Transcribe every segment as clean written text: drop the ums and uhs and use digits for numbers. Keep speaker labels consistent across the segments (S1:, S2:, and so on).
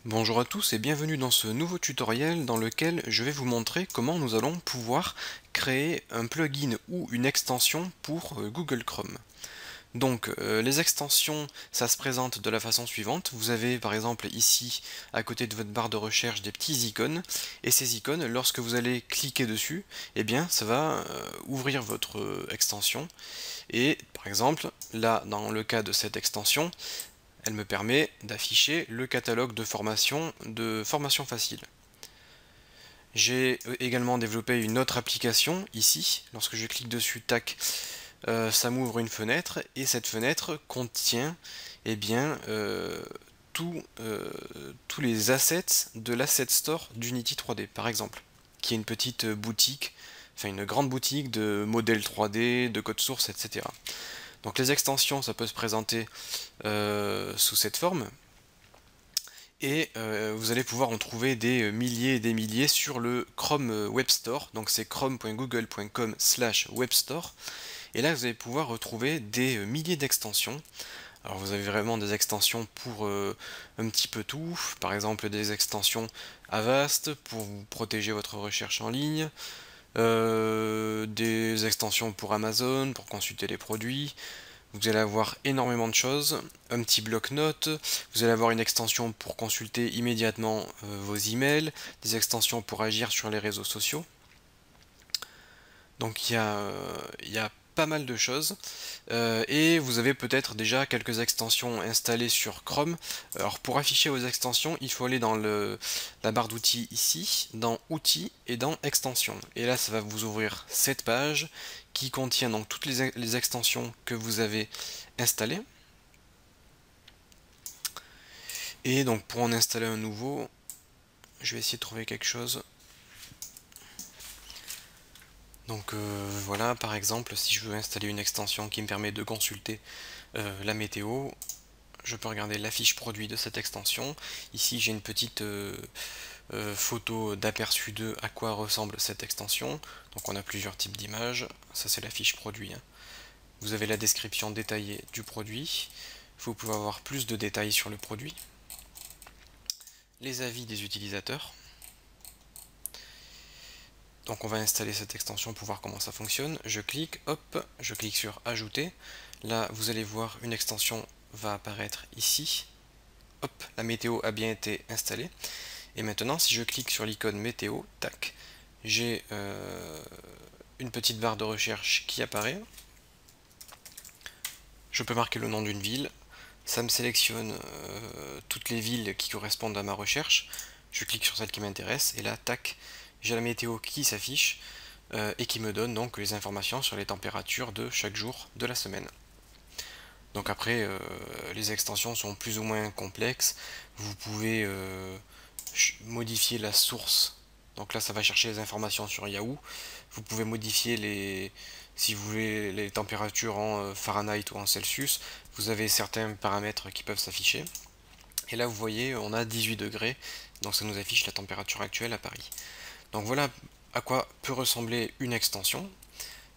S1: Bonjour à tous et bienvenue dans ce nouveau tutoriel dans lequel je vais vous montrer comment nous allons pouvoir créer un plugin ou une extension pour Google Chrome. Donc les extensions, ça se présente de la façon suivante. Vous avez par exemple ici à côté de votre barre de recherche des petits icônes et ces icônes, lorsque vous allez cliquer dessus, eh bien ça va ouvrir votre extension et par exemple là dans le cas de cette extension, elle me permet d'afficher le catalogue de formation facile. J'ai également développé une autre application ici. Lorsque je clique dessus, tac, ça m'ouvre une fenêtre et cette fenêtre contient eh bien, tous les assets de l'Asset Store d'Unity 3D par exemple, qui est une petite boutique, enfin une grande boutique de modèles 3D, de code source, etc. Donc les extensions, ça peut se présenter sous cette forme, et vous allez pouvoir en trouver des milliers et des milliers sur le Chrome Web Store, donc c'est chrome.google.com/webstore, et là vous allez pouvoir retrouver des milliers d'extensions. Alors vous avez vraiment des extensions pour un petit peu tout, par exemple des extensions Avast pour vous protéger votre recherche en ligne, des extensions pour Amazon, pour consulter les produits. Vous allez avoir énormément de choses, un petit bloc-notes, vous allez avoir une extension pour consulter immédiatement vos emails, des extensions pour agir sur les réseaux sociaux. Donc il y a pas mal de choses. Et vous avez peut-être déjà quelques extensions installées sur Chrome. Alors pour afficher vos extensions, il faut aller dans la barre d'outils ici, dans Outils et dans Extensions. Et là, ça va vous ouvrir cette page qui contient donc toutes les extensions que vous avez installées. Et donc pour en installer un nouveau, je vais essayer de trouver quelque chose. Donc voilà, par exemple, si je veux installer une extension qui me permet de consulter la météo, je peux regarder la fiche produit de cette extension. Ici, j'ai une petite photo d'aperçu de à quoi ressemble cette extension. Donc on a plusieurs types d'images. Ça, c'est la fiche produit, hein. Vous avez la description détaillée du produit. Vous pouvez avoir plus de détails sur le produit. Les avis des utilisateurs. Donc on va installer cette extension pour voir comment ça fonctionne. Je clique, hop, je clique sur ajouter. Là, vous allez voir une extension va apparaître ici. Hop, la météo a bien été installée. Et maintenant, si je clique sur l'icône météo, tac, j'ai une petite barre de recherche qui apparaît. Je peux marquer le nom d'une ville. Ça me sélectionne toutes les villes qui correspondent à ma recherche. Je clique sur celle qui m'intéresse et là, tac, j'ai la météo qui s'affiche et qui me donne donc les informations sur les températures de chaque jour de la semaine. Donc après, les extensions sont plus ou moins complexes. Vous pouvez modifier la source. Donc là, ça va chercher les informations sur Yahoo. Vous pouvez modifier si vous voulez les températures en Fahrenheit ou en Celsius. Vous avez certains paramètres qui peuvent s'afficher. Et là, vous voyez, on a 18 degrés. Donc ça nous affiche la température actuelle à Paris. Donc voilà à quoi peut ressembler une extension.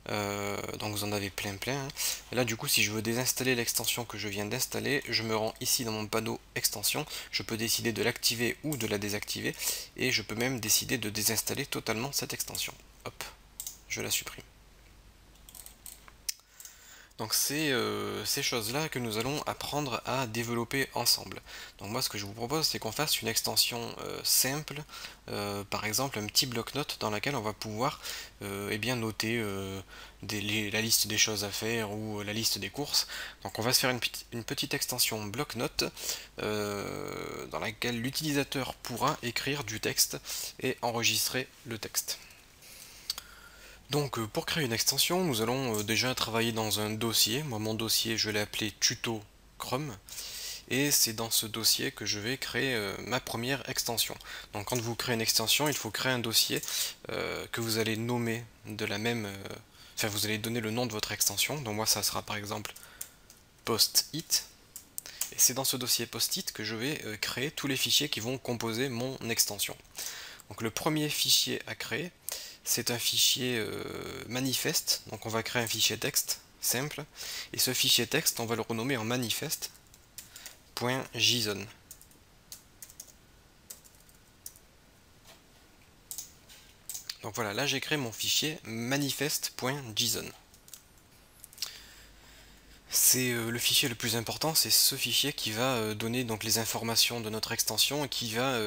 S1: Donc vous en avez plein. Hein. Et là du coup, si je veux désinstaller l'extension que je viens d'installer, je me rends ici dans mon panneau extension. Je peux décider de l'activer ou de la désactiver, et je peux même décider de désinstaller totalement cette extension. Hop, je la supprime. Donc c'est ces choses-là que nous allons apprendre à développer ensemble. Donc moi, ce que je vous propose, c'est qu'on fasse une extension simple, par exemple un petit bloc-notes dans laquelle on va pouvoir eh bien noter la liste des choses à faire ou la liste des courses. Donc on va se faire une petite extension bloc-notes dans laquelle l'utilisateur pourra écrire du texte et enregistrer le texte. Donc pour créer une extension, nous allons déjà travailler dans un dossier. Moi, mon dossier, je l'ai appelé tuto Chrome, et c'est dans ce dossier que je vais créer ma première extension. Donc quand vous créez une extension, il faut créer un dossier que vous allez nommer de la même... Enfin, vous allez donner le nom de votre extension. Donc moi, ça sera par exemple post-it. Et c'est dans ce dossier post-it que je vais créer tous les fichiers qui vont composer mon extension. Donc le premier fichier à créer, c'est un fichier manifeste. Donc on va créer un fichier texte simple, et ce fichier texte, on va le renommer en manifeste.json. Donc voilà, là j'ai créé mon fichier manifest.json. C'est le fichier le plus important, c'est ce fichier qui va donner donc les informations de notre extension et qui va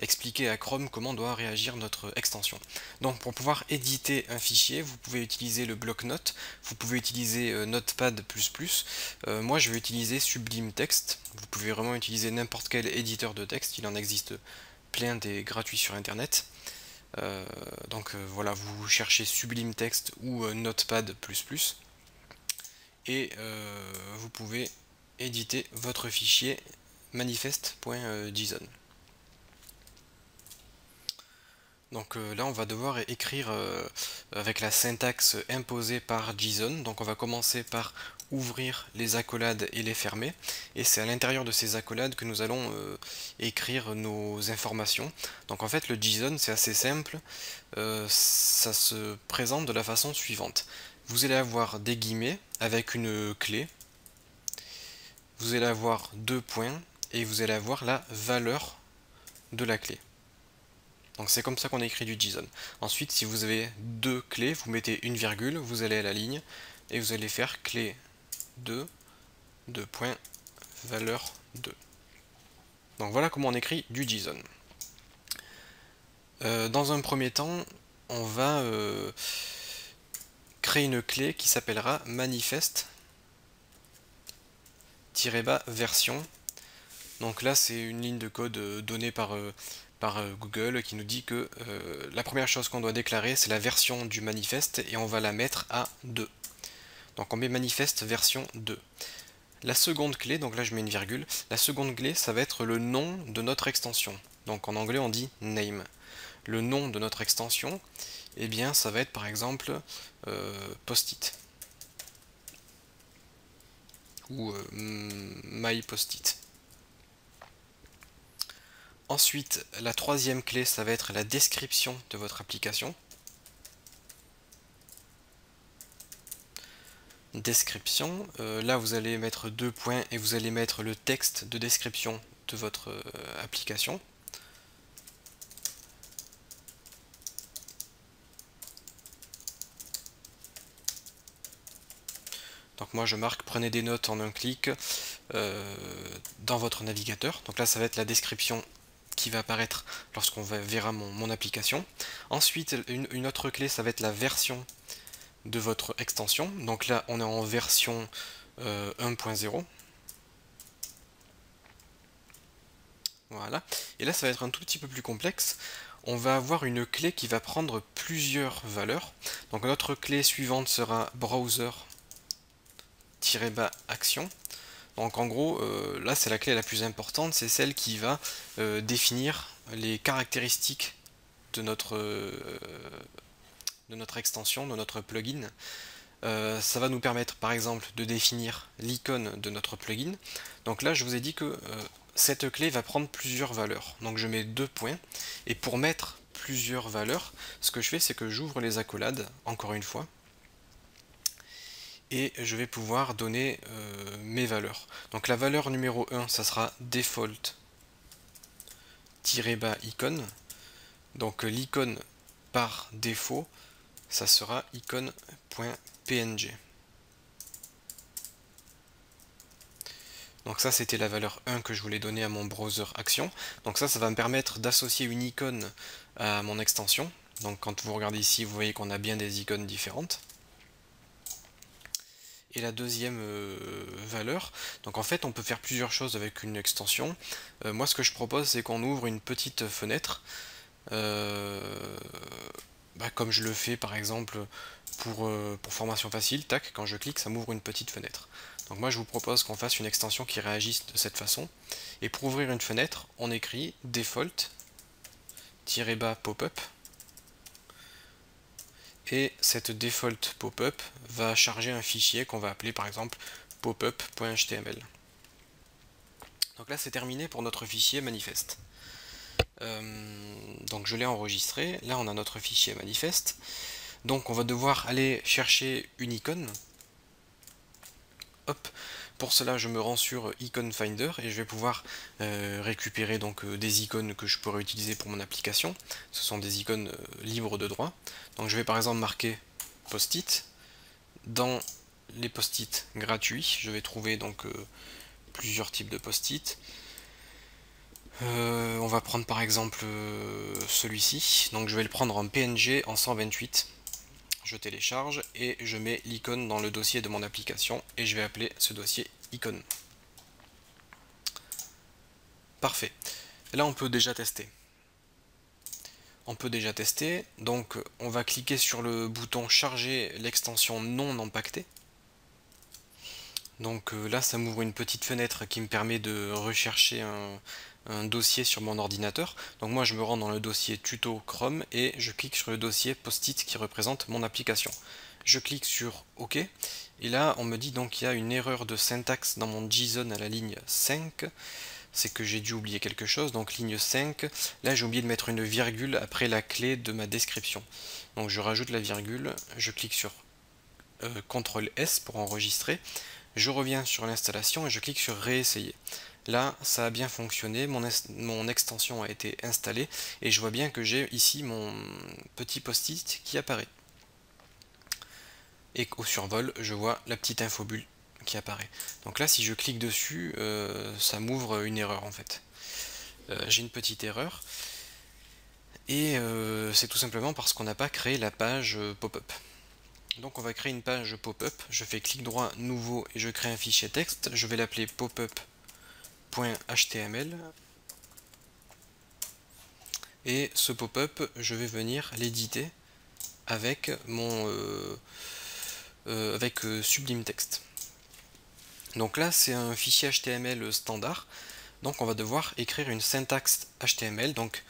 S1: expliquer à Chrome comment doit réagir notre extension. Donc pour pouvoir éditer un fichier, vous pouvez utiliser le bloc-notes, vous pouvez utiliser Notepad++, moi je vais utiliser Sublime Text, vous pouvez vraiment utiliser n'importe quel éditeur de texte, il en existe plein des gratuits sur internet. Voilà, vous cherchez Sublime Text ou Notepad++. Et vous pouvez éditer votre fichier manifest.json. Donc là on va devoir écrire avec la syntaxe imposée par JSON. Donc on va commencer par ouvrir les accolades et les fermer, et c'est à l'intérieur de ces accolades que nous allons écrire nos informations. Donc en fait le JSON c'est assez simple, ça se présente de la façon suivante. Vous allez avoir des guillemets avec une clé, vous allez avoir deux points et vous allez avoir la valeur de la clé. Donc c'est comme ça qu'on écrit du JSON. Ensuite, si vous avez deux clés, vous mettez une virgule, vous allez à la ligne et vous allez faire clé 2, 2 points, valeur 2. Donc voilà comment on écrit du JSON. Dans un premier temps, on va créer une clé qui s'appellera manifest-version. Donc là c'est une ligne de code donnée par Google qui nous dit que la première chose qu'on doit déclarer c'est la version du manifeste et on va la mettre à 2. Donc on met manifeste version 2. La seconde clé, donc là je mets une virgule, la seconde clé ça va être le nom de notre extension. Donc en anglais on dit name. Le nom de notre extension, eh bien ça va être par exemple post-it ou my post-it. Ensuite, la troisième clé, ça va être la description de votre application. Description, là vous allez mettre deux points et vous allez mettre le texte de description de votre application. Donc moi je marque prenez des notes en un clic dans votre navigateur. Donc là ça va être la description qui va apparaître lorsqu'on verra mon application. Ensuite une autre clé ça va être la version de votre extension. Donc là on est en version 1.0. Voilà. Et là ça va être un tout petit peu plus complexe. On va avoir une clé qui va prendre plusieurs valeurs. Donc notre clé suivante sera browser-action. Donc en gros, là c'est la clé la plus importante, c'est celle qui va définir les caractéristiques de notre extension, de notre plugin. Ça va nous permettre par exemple de définir l'icône de notre plugin. Donc là je vous ai dit que cette clé va prendre plusieurs valeurs. Donc je mets deux points, et pour mettre plusieurs valeurs, ce que je fais c'est que j'ouvre les accolades, encore une fois, et je vais pouvoir donner mes valeurs. Donc la valeur numéro 1, ça sera default-icône. Donc l'icône par défaut, ça sera icône.png. Donc ça c'était la valeur 1 que je voulais donner à mon browser action. Donc ça va me permettre d'associer une icône à mon extension. Donc quand vous regardez ici, vous voyez qu'on a bien des icônes différentes. Et la deuxième valeur, donc en fait on peut faire plusieurs choses avec une extension. Moi ce que je propose c'est qu'on ouvre une petite fenêtre, comme je le fais par exemple pour formation facile, tac, quand je clique ça m'ouvre une petite fenêtre. Donc moi je vous propose qu'on fasse une extension qui réagisse de cette façon, et pour ouvrir une fenêtre on écrit default-pop-up, et cette default pop-up va charger un fichier qu'on va appeler par exemple popup.html. Donc là c'est terminé pour notre fichier manifeste. Donc je l'ai enregistré, là on a notre fichier manifeste. Donc on va devoir aller chercher une icône. Hop. Pour cela, je me rends sur Icon Finder et je vais pouvoir récupérer donc des icônes que je pourrais utiliser pour mon application. Ce sont des icônes libres de droit. Donc je vais par exemple marquer post-it. Dans les post-it gratuits, je vais trouver donc plusieurs types de post-it. On va prendre par exemple celui-ci. Donc je vais le prendre en PNG en 128. Je télécharge et je mets l'icône dans le dossier de mon application et je vais appeler ce dossier icône. Parfait. Et là on peut déjà tester. Donc on va cliquer sur le bouton charger l'extension non impactée. Donc là ça m'ouvre une petite fenêtre qui me permet de rechercher un dossier sur mon ordinateur. Donc moi je me rends dans le dossier tuto Chrome et je clique sur le dossier post-it qui représente mon application. Je clique sur OK et là on me dit donc qu'il y a une erreur de syntaxe dans mon JSON à la ligne 5. C'est que j'ai dû oublier quelque chose, donc ligne 5, là j'ai oublié de mettre une virgule après la clé de ma description. Donc je rajoute la virgule, je clique sur CTRL S pour enregistrer, je reviens sur l'installation et je clique sur réessayer. Là, ça a bien fonctionné, mon extension a été installée et je vois bien que j'ai ici mon petit post-it qui apparaît. Et au survol, je vois la petite infobulle qui apparaît. Donc là, si je clique dessus, ça m'ouvre une erreur en fait. J'ai une petite erreur et c'est tout simplement parce qu'on n'a pas créé la page pop-up. Donc on va créer une page pop-up, je fais clic droit, nouveau et je crée un fichier texte, je vais l'appeler pop-up.html et ce pop-up je vais venir l'éditer avec Sublime Text. Donc là c'est un fichier HTML standard, donc on va devoir écrire une syntaxe HTML. Donc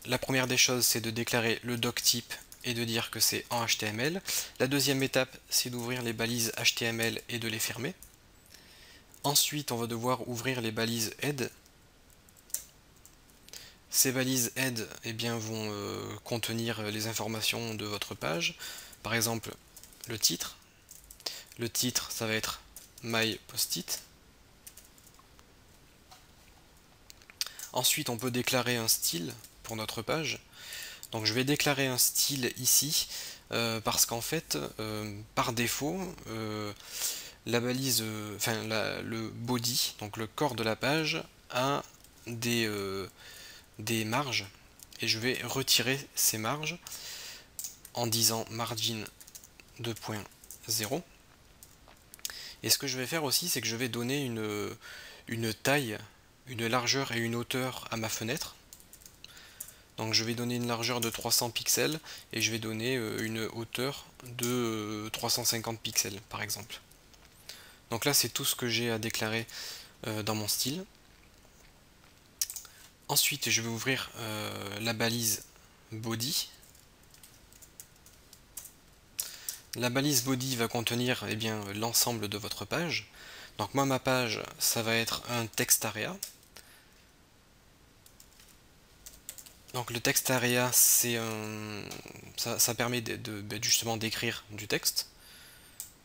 S1: la première des choses c'est de déclarer le doctype et de dire que c'est en HTML. La deuxième étape c'est d'ouvrir les balises HTML et de les fermer. Ensuite on va devoir ouvrir les balises head. Ces balises head vont contenir les informations de votre page, par exemple le titre. Le titre ça va être My Post-it. Ensuite on peut déclarer un style pour notre page. Donc je vais déclarer un style ici parce qu'en fait par défaut la balise, le body, donc le corps de la page a des marges et je vais retirer ces marges en disant margin 2.0. et ce que je vais faire aussi c'est que je vais donner une taille, une largeur et une hauteur à ma fenêtre. Donc je vais donner une largeur de 300 pixels et je vais donner une hauteur de 350 pixels par exemple. Donc là c'est tout ce que j'ai à déclarer dans mon style. Ensuite je vais ouvrir la balise body. La balise body va contenir l'ensemble de votre page. Donc moi ma page ça va être un text area. Donc le text area ça permet justement d'écrire du texte.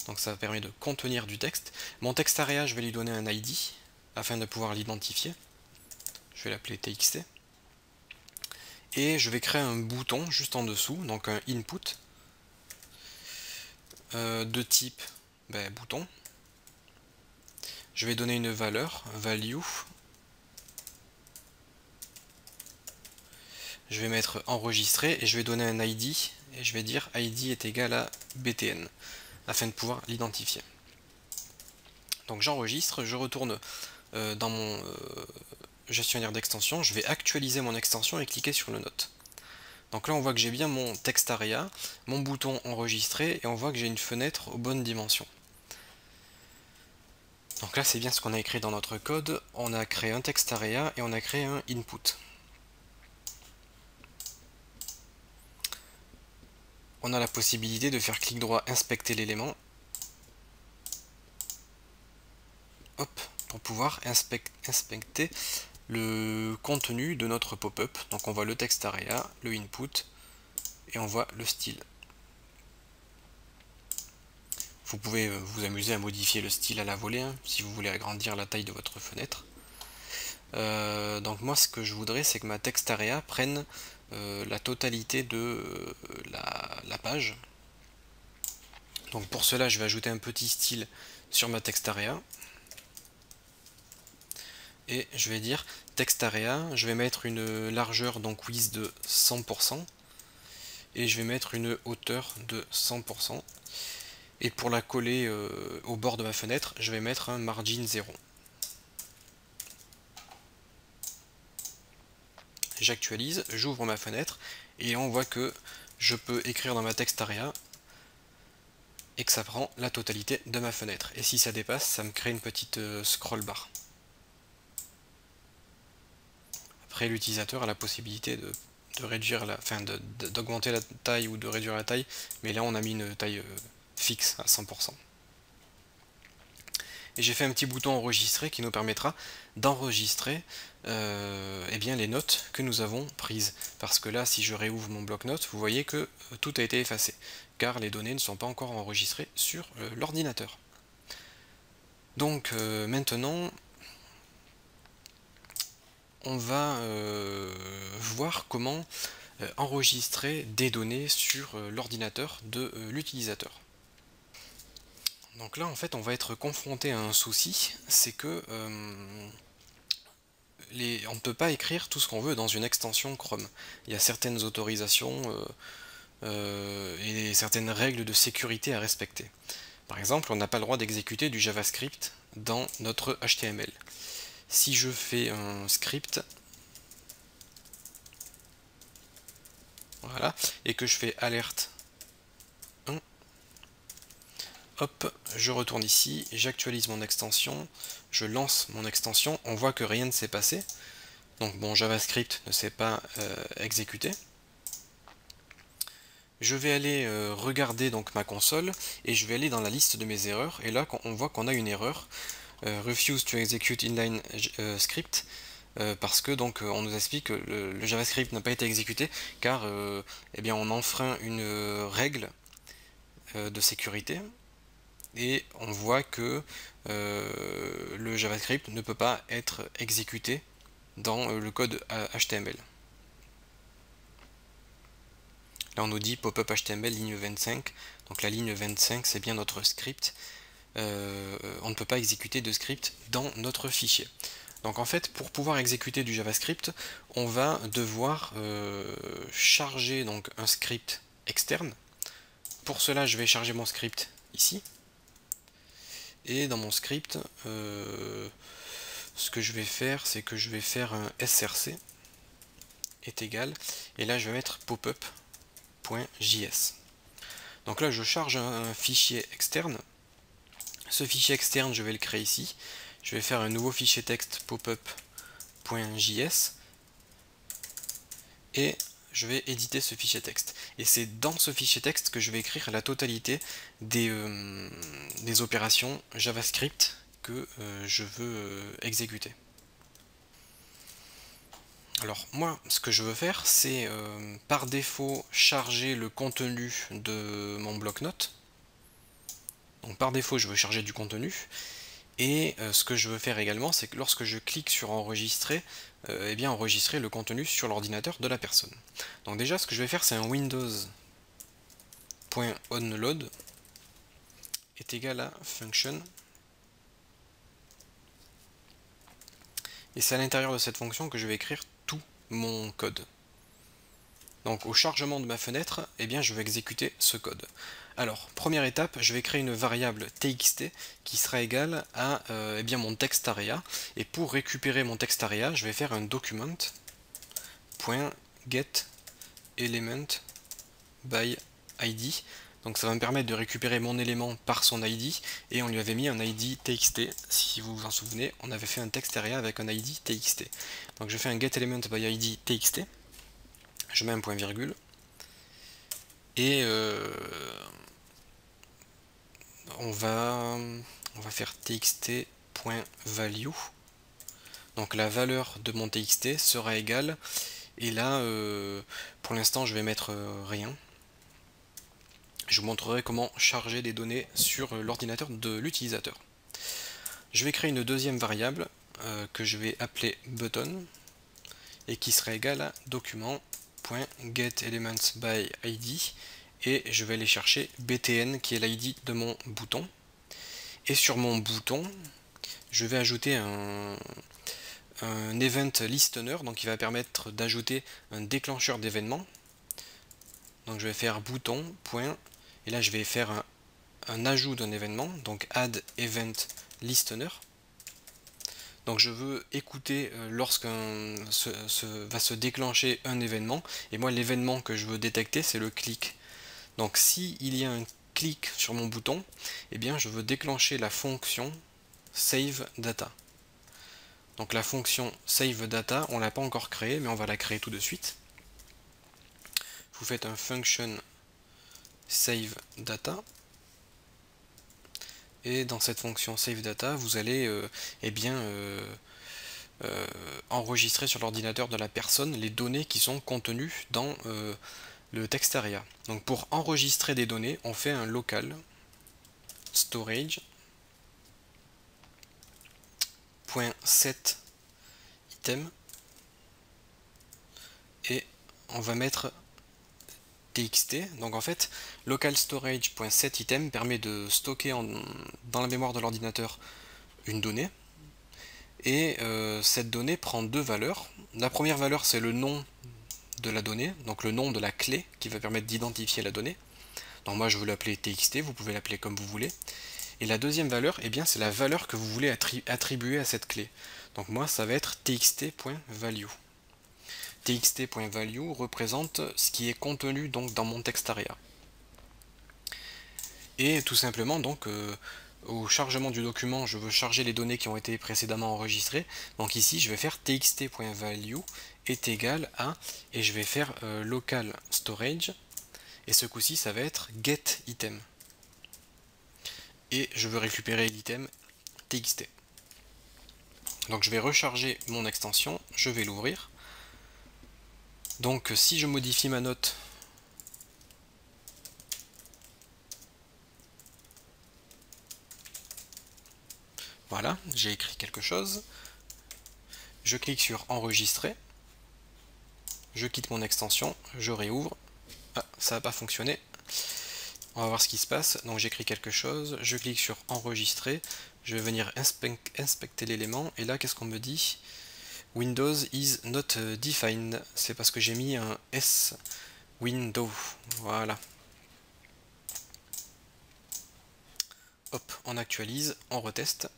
S1: Donc ça permet de contenir du texte. Mon text area je vais lui donner un ID afin de pouvoir l'identifier. Je vais l'appeler txt. Et je vais créer un bouton juste en dessous, donc un input de type bouton. Je vais donner une valeur, value. Je vais mettre enregistré et je vais donner un ID et je vais dire ID est égal à btn afin de pouvoir l'identifier. Donc j'enregistre, je retourne dans mon gestionnaire d'extension, je vais actualiser mon extension et cliquer sur le note. Donc là on voit que j'ai bien mon text area, mon bouton enregistré et on voit que j'ai une fenêtre aux bonnes dimensions. Donc là c'est bien ce qu'on a écrit dans notre code, on a créé un text area et on a créé un input. On a la possibilité de faire clic droit inspecter l'élément, hop, pour pouvoir inspecter le contenu de notre pop-up. Donc on voit le text area, le input et on voit le style. Vous pouvez vous amuser à modifier le style à la volée, hein, si vous voulez agrandir la taille de votre fenêtre. Donc moi ce que je voudrais, c'est que ma text area prenne la totalité de la page. Donc pour cela, je vais ajouter un petit style sur ma text area. Et je vais dire text area, je vais mettre une largeur donc width de 100%. Et je vais mettre une hauteur de 100%. Et pour la coller au bord de ma fenêtre, je vais mettre un margin 0. J'actualise, j'ouvre ma fenêtre et on voit que je peux écrire dans ma text area et que ça prend la totalité de ma fenêtre. Et si ça dépasse, ça me crée une petite scroll bar. Après, l'utilisateur a la possibilité de réduire d'augmenter la taille ou de réduire la taille, mais là on a mis une taille fixe à 100%. Et j'ai fait un petit bouton enregistrer qui nous permettra d'enregistrer eh bien les notes que nous avons prises. Parce que là, si je réouvre mon bloc-notes, vous voyez que tout a été effacé, car les données ne sont pas encore enregistrées sur l'ordinateur. Donc maintenant, on va voir comment enregistrer des données sur l'ordinateur de l'utilisateur. Donc là, en fait, on va être confronté à un souci, c'est que on ne peut pas écrire tout ce qu'on veut dans une extension Chrome. Il y a certaines autorisations et certaines règles de sécurité à respecter. Par exemple, on n'a pas le droit d'exécuter du JavaScript dans notre HTML. Si je fais un script, voilà, et que je fais alerte 1, hop, je retourne ici, j'actualise mon extension, je lance mon extension, on voit que rien ne s'est passé. Donc mon JavaScript ne s'est pas exécuté. Je vais aller regarder donc ma console et je vais aller dans la liste de mes erreurs. Et là, on voit qu'on a une erreur, refuse to execute inline script, parce que donc on nous explique que le JavaScript n'a pas été exécuté car eh bien on enfreint une règle de sécurité et on voit que le JavaScript ne peut pas être exécuté dans le code HTML. Là on nous dit pop-up HTML ligne 25, donc la ligne 25 c'est bien notre script, on ne peut pas exécuter de script dans notre fichier. Donc en fait pour pouvoir exécuter du JavaScript, on va devoir charger donc un script externe. Pour cela je vais charger mon script ici, et dans mon script, ce que je vais faire, c'est que je vais faire un src est égal, et là je vais mettre popup.js. Donc là je charge un fichier externe. Ce fichier externe je vais le créer ici. Je vais faire un nouveau fichier texte popup.js et je vais éditer ce fichier texte. Et c'est dans ce fichier texte que je vais écrire la totalité des opérations JavaScript que je veux exécuter. Alors moi, ce que je veux faire, c'est par défaut charger le contenu de mon bloc-notes. Donc par défaut, je veux charger du contenu. Et ce que je veux faire également, c'est que lorsque je clique sur enregistrer, eh bien enregistrer le contenu sur l'ordinateur de la personne. Donc déjà, ce que je vais faire, c'est un windows.onload est égal à function. Et c'est à l'intérieur de cette fonction que je vais écrire tout mon code. Donc au chargement de ma fenêtre, eh bien je vais exécuter ce code. Alors, première étape, je vais créer une variable txt qui sera égale à eh bien mon text area. Et pour récupérer mon text area, je vais faire un document.getElementById. Donc ça va me permettre de récupérer mon élément par son ID, et on lui avait mis un ID txt. Si vous vous en souvenez, on avait fait un text area avec un ID txt. Donc je fais un getElementById txt. Je mets un point virgule et on va faire txt.value. Donc la valeur de mon txt sera égale, et là pour l'instant je vais mettre rien. je vous montrerai comment charger des données sur l'ordinateur de l'utilisateur. Je vais créer une deuxième variable que je vais appeler button et qui sera égale à document.getElementsById et je vais aller chercher btn qui est l'id de mon bouton. Et sur mon bouton, je vais ajouter un event listener, donc qui va permettre d'ajouter un déclencheur d'événements. Donc je vais faire bouton, point, et là je vais faire un ajout d'un événement, donc add event listener. Donc je veux écouter lorsqu'un va se déclencher un événement, et moi l'événement que je veux détecter c'est le clic. Donc si il y a un clic sur mon bouton, eh bien je veux déclencher la fonction save data. Donc la fonction save data, on l'a pas encore créée, mais on va la créer tout de suite. Vous faites un function save data. Et dans cette fonction save data, vous allez enregistrer sur l'ordinateur de la personne les données qui sont contenues dans le textarea. Donc pour enregistrer des données, on fait un local storage .set item et on va mettre txt. Donc en fait, local storage.set item permet de stocker dans la mémoire de l'ordinateur une donnée. Et cette donnée prend deux valeurs. La première valeur, c'est le nom de la donnée, donc le nom de la clé qui va permettre d'identifier la donnée. Donc moi, je veux l'appeler txt, vous pouvez l'appeler comme vous voulez. Et la deuxième valeur, eh bien, c'est la valeur que vous voulez attribuer à cette clé. Donc moi, ça va être txt.value. txt.value représente ce qui est contenu donc dans mon textarea. Et tout simplement, donc, au chargement du document, je veux charger les données qui ont été précédemment enregistrées. Donc ici, je vais faire txt.value est égal à, et je vais faire local storage, et ce coup-ci, ça va être getItem. Et je veux récupérer l'item txt. Donc je vais recharger mon extension, je vais l'ouvrir. Donc si je modifie ma note, voilà, j'ai écrit quelque chose. Je clique sur enregistrer. Je quitte mon extension, je réouvre. Ah, ça n'a pas fonctionné. On va voir ce qui se passe. Donc j'écris quelque chose, je clique sur enregistrer. Je vais venir inspecter l'élément. Et là, qu'est-ce qu'on me dit? Windows is not defined. C'est parce que j'ai mis un S window. Voilà. Hop, on actualise, on reteste.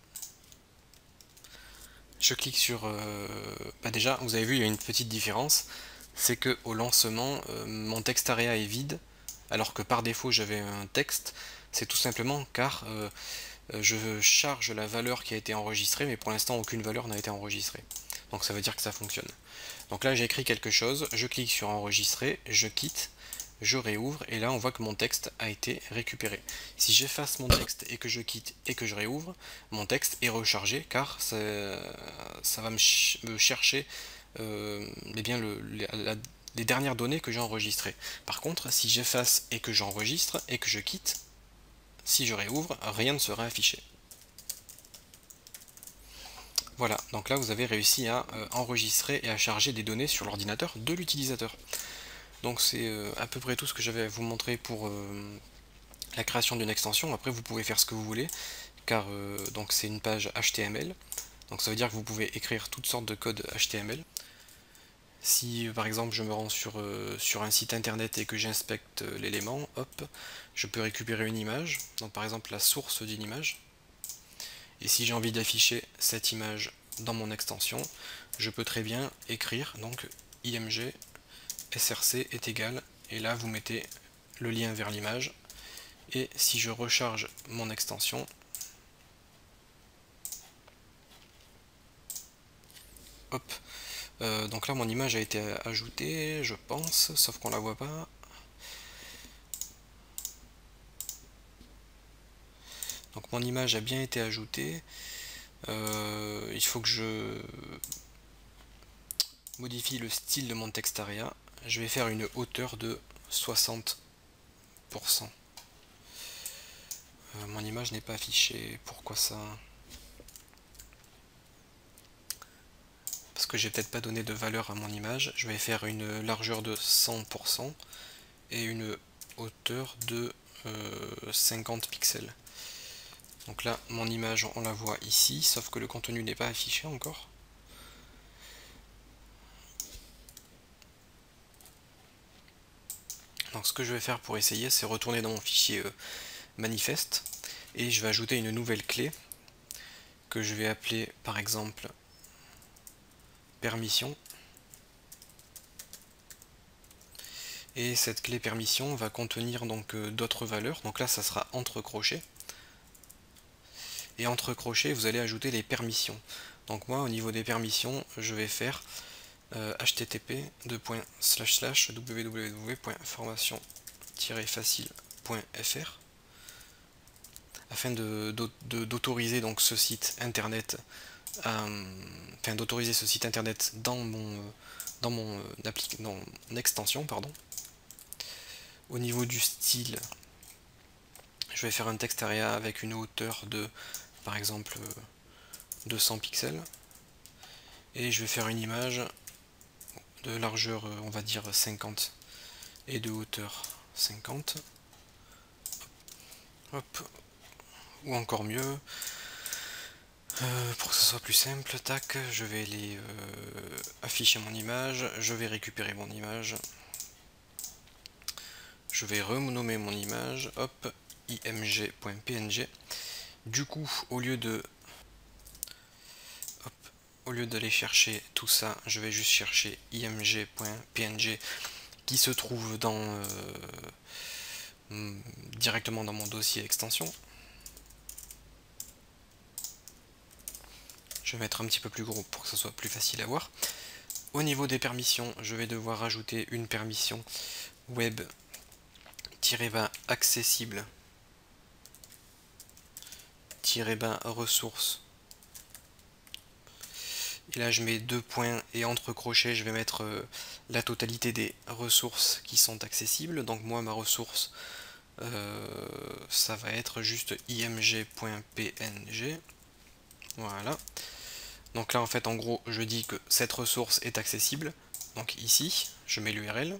S1: Je clique sur... déjà, vous avez vu, il y a une petite différence. C'est que au lancement, mon textarea est vide, alors que par défaut j'avais un texte. C'est tout simplement car je charge la valeur qui a été enregistrée, mais pour l'instant aucune valeur n'a été enregistrée. Donc ça veut dire que ça fonctionne. Donc là j'ai écrit quelque chose, je clique sur enregistrer, je quitte, je réouvre, et là on voit que mon texte a été récupéré. Si j'efface mon texte et que je quitte et que je réouvre, mon texte est rechargé car ça va me chercher les dernières données que j'ai enregistrées. Par contre, si j'efface et que j'enregistre et que je quitte, si je réouvre, rien ne sera affiché. Voilà, donc là vous avez réussi à enregistrer et à charger des données sur l'ordinateur de l'utilisateur. Donc c'est à peu près tout ce que j'avais à vous montrer pour la création d'une extension. Après vous pouvez faire ce que vous voulez, car donc c'est une page HTML. Donc ça veut dire que vous pouvez écrire toutes sortes de codes HTML. Si par exemple je me rends sur un site internet et que j'inspecte l'élément, hop, je peux récupérer une image, donc par exemple la source d'une image. Et si j'ai envie d'afficher cette image dans mon extension, je peux très bien écrire donc img src est égal, et là vous mettez le lien vers l'image. Et si je recharge mon extension, hop, donc là mon image a été ajoutée, je pense, sauf qu'on la voit pas. Donc mon image a bien été ajoutée. Il faut que je modifie le style de mon textarea. Je vais faire une hauteur de 60%. Mon image n'est pas affichée, pourquoi ça? Parce que j'ai peut-être pas donné de valeur à mon image. Je vais faire une largeur de 100% et une hauteur de 50 pixels. Donc là, mon image, on la voit ici, sauf que le contenu n'est pas affiché encore. Donc ce que je vais faire pour essayer, c'est retourner dans mon fichier manifeste et je vais ajouter une nouvelle clé que je vais appeler par exemple permission. Et cette clé permission va contenir donc d'autres valeurs. Donc là, ça sera entre crochets. Et entre crochets, vous allez ajouter les permissions. Donc moi, au niveau des permissions, je vais faire http://www.formation-facile.fr afin d'autoriser donc ce site internet d'autoriser ce site internet dans mon extension, pardon. Au niveau du style, je vais faire un texte area avec une hauteur de par exemple 200 pixels et je vais faire une image de largeur on va dire 50 et de hauteur 50. Hop. Ou encore mieux, pour que ce soit plus simple, tac, je vais les afficher mon image, je vais récupérer mon image, je vais renommer mon image, hop, img.png. Du coup, au lieu d'aller chercher tout ça, je vais juste chercher img.png qui se trouve directement dans mon dossier extension. Je vais mettre un petit peu plus gros pour que ce soit plus facile à voir. Au niveau des permissions, je vais devoir ajouter une permission web-accessible-ressources. Et là je mets deux points et entre crochets je vais mettre la totalité des ressources qui sont accessibles. Donc moi ma ressource ça va être juste img.png. Voilà. Donc là en fait en gros je dis que cette ressource est accessible. Donc ici je mets l'URL.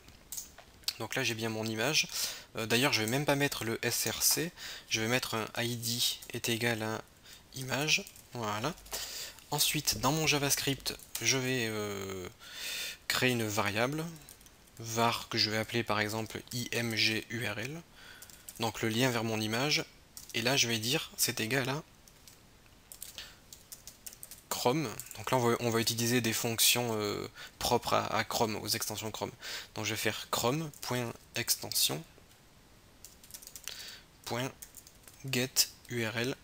S1: Donc là j'ai bien mon image. D'ailleurs je vais même pas mettre le src, je vais mettre un id est égal à image. Voilà. Ensuite dans mon JavaScript je vais créer une variable var que je vais appeler par exemple imgurl. Donc le lien vers mon image. Et là je vais dire c'est égal à Chrome. Donc là on va utiliser des fonctions propres à Chrome, aux extensions Chrome. Donc je vais faire chrome.extension.getURL.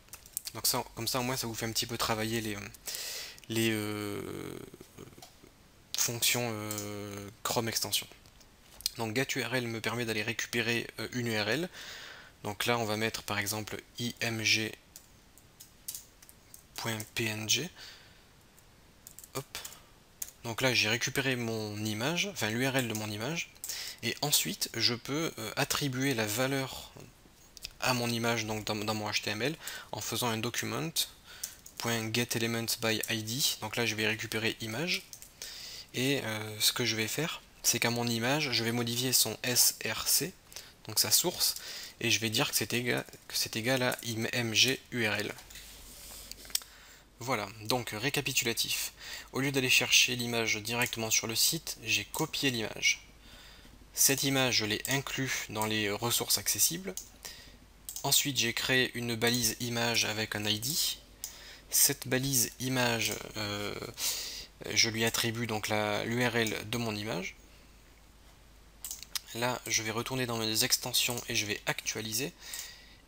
S1: Donc ça, comme ça au moins ça vous fait un petit peu travailler les fonctions Chrome extension. Donc getURL me permet d'aller récupérer une URL. Donc là on va mettre par exemple img.png. Hop. Donc là j'ai récupéré mon image, enfin l'URL de mon image, et ensuite je peux attribuer la valeur à mon image donc dans mon HTML en faisant un document.getElementsById. Donc là je vais récupérer image, et ce que je vais faire, c'est qu'à mon image je vais modifier son src, donc sa source, et je vais dire que c'est égal à imgurl. Voilà, donc récapitulatif. Au lieu d'aller chercher l'image directement sur le site, j'ai copié l'image. Cette image, je l'ai inclus dans les ressources accessibles. Ensuite, j'ai créé une balise image avec un ID. Cette balise image, je lui attribue donc l'URL de mon image. Là, je vais retourner dans mes extensions et je vais actualiser.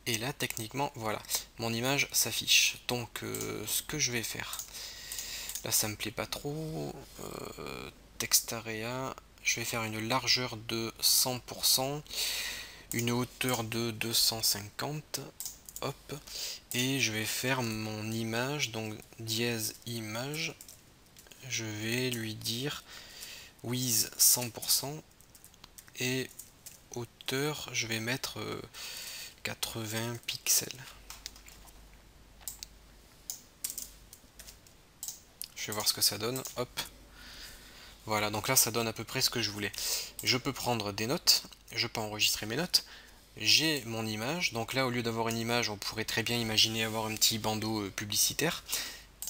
S1: Et là, techniquement, voilà, mon image s'affiche. Donc, ce que je vais faire, là, ça me plaît pas trop. Text area, je vais faire une largeur de 100%, une hauteur de 250. Hop, et je vais faire mon image, donc dièse image. Je vais lui dire width 100% et hauteur, je vais mettre 80 pixels. Je vais voir ce que ça donne. Hop. Voilà, donc là ça donne à peu près ce que je voulais. Je peux prendre des notes, je peux enregistrer mes notes. J'ai mon image, donc là au lieu d'avoir une image, on pourrait très bien imaginer avoir un petit bandeau publicitaire.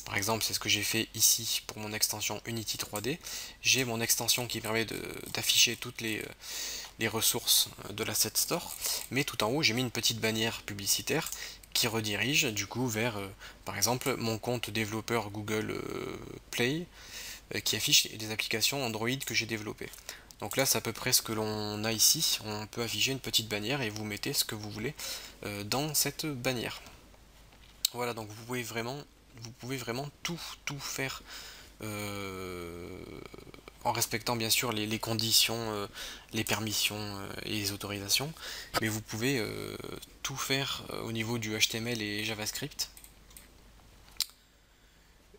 S1: Par exemple, c'est ce que j'ai fait ici pour mon extension Unity 3D. J'ai mon extension qui permet d'afficher toutes les ressources de l'Asset Store, mais tout en haut j'ai mis une petite bannière publicitaire qui redirige du coup vers par exemple mon compte développeur Google Play qui affiche les applications Android que j'ai développées. Donc là c'est à peu près ce que l'on a ici, on peut afficher une petite bannière et vous mettez ce que vous voulez dans cette bannière. Voilà, donc vous pouvez vraiment tout faire en respectant bien sûr les conditions, les permissions et les autorisations, mais vous pouvez tout faire au niveau du HTML et JavaScript.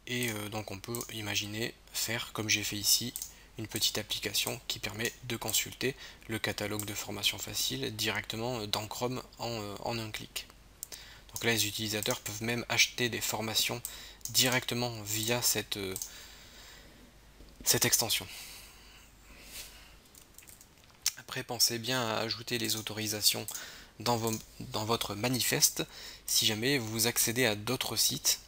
S1: Et donc on peut imaginer faire, comme j'ai fait ici, une petite application qui permet de consulter le catalogue de formation facile directement dans Chrome en un clic. Donc là les utilisateurs peuvent même acheter des formations directement via cette extension. Après, pensez bien à ajouter les autorisations dans votre manifeste si jamais vous accédez à d'autres sites.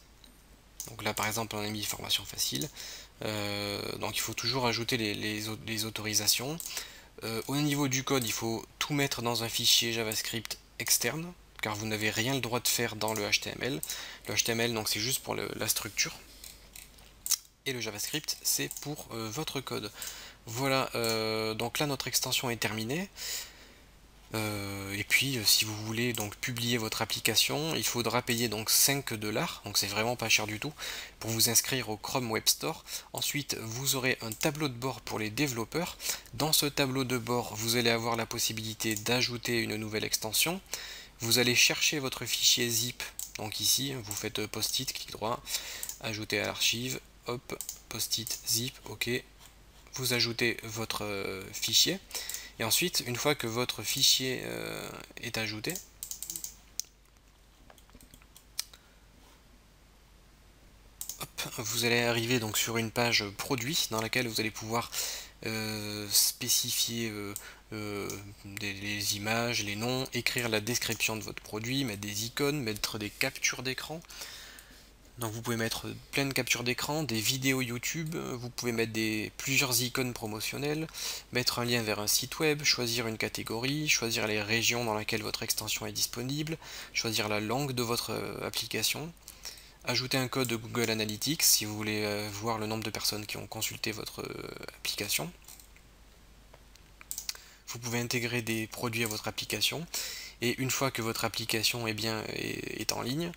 S1: Donc là par exemple on a mis formation facile, donc il faut toujours ajouter les autorisations. Au niveau du code, il faut tout mettre dans un fichier JavaScript externe, car vous n'avez rien le droit de faire dans le HTML. Le HTML donc c'est juste pour la structure, et le JavaScript c'est pour votre code. Voilà, donc là notre extension est terminée. Et puis si vous voulez donc publier votre application, il faudra payer donc 5 $, donc c'est vraiment pas cher du tout, pour vous inscrire au Chrome Web Store. Ensuite vous aurez un tableau de bord pour les développeurs. Dans ce tableau de bord vous allez avoir la possibilité d'ajouter une nouvelle extension. Vous allez chercher votre fichier zip, donc ici vous faites post-it, clic droit, ajouter à l'archive, hop, post-it, zip, ok, vous ajoutez votre fichier. Et ensuite, une fois que votre fichier est ajouté, hop, vous allez arriver donc sur une page produit dans laquelle vous allez pouvoir spécifier les images, les noms, écrire la description de votre produit, mettre des icônes, mettre des captures d'écran. Donc vous pouvez mettre plein de captures d'écran, des vidéos YouTube, vous pouvez mettre plusieurs icônes promotionnelles, mettre un lien vers un site web, choisir une catégorie, choisir les régions dans lesquelles votre extension est disponible, choisir la langue de votre application, ajouter un code de Google Analytics si vous voulez voir le nombre de personnes qui ont consulté votre application. Vous pouvez intégrer des produits à votre application, et une fois que votre application est en ligne,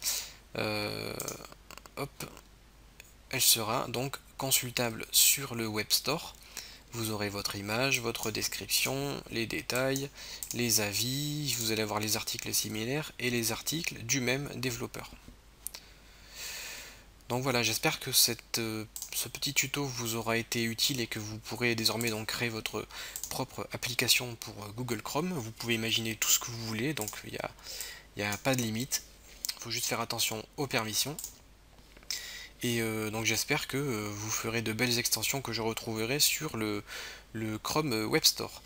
S1: hop, elle sera donc consultable sur le Web Store. Vous aurez votre image, votre description, les détails, les avis, vous allez avoir les articles similaires et les articles du même développeur. Donc voilà, j'espère que ce petit tuto vous aura été utile et que vous pourrez désormais donc créer votre propre application pour Google Chrome. Vous pouvez imaginer tout ce que vous voulez, donc il n'y a pas de limite. Il faut juste faire attention aux permissions. Et donc j'espère que vous ferez de belles extensions que je retrouverai sur le Chrome Web Store.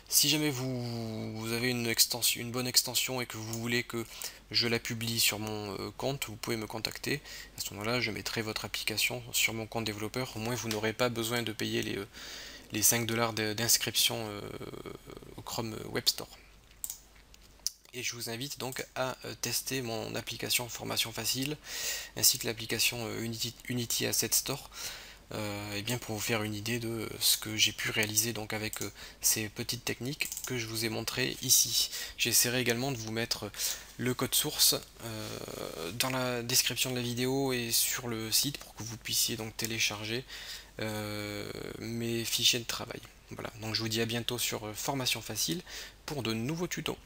S1: Si jamais vous avez une bonne extension et que vous voulez que je la publie sur mon compte, vous pouvez me contacter. À ce moment-là, je mettrai votre application sur mon compte développeur. Au moins, vous n'aurez pas besoin de payer les 5 $ d'inscription au Chrome Web Store. Et je vous invite donc à tester mon application Formation Facile ainsi que l'application Unity Asset Store et bien pour vous faire une idée de ce que j'ai pu réaliser donc avec ces petites techniques que je vous ai montré ici. J'essaierai également de vous mettre le code source dans la description de la vidéo et sur le site pour que vous puissiez donc télécharger mes fichiers de travail. Voilà, donc je vous dis à bientôt sur Formation Facile pour de nouveaux tutos.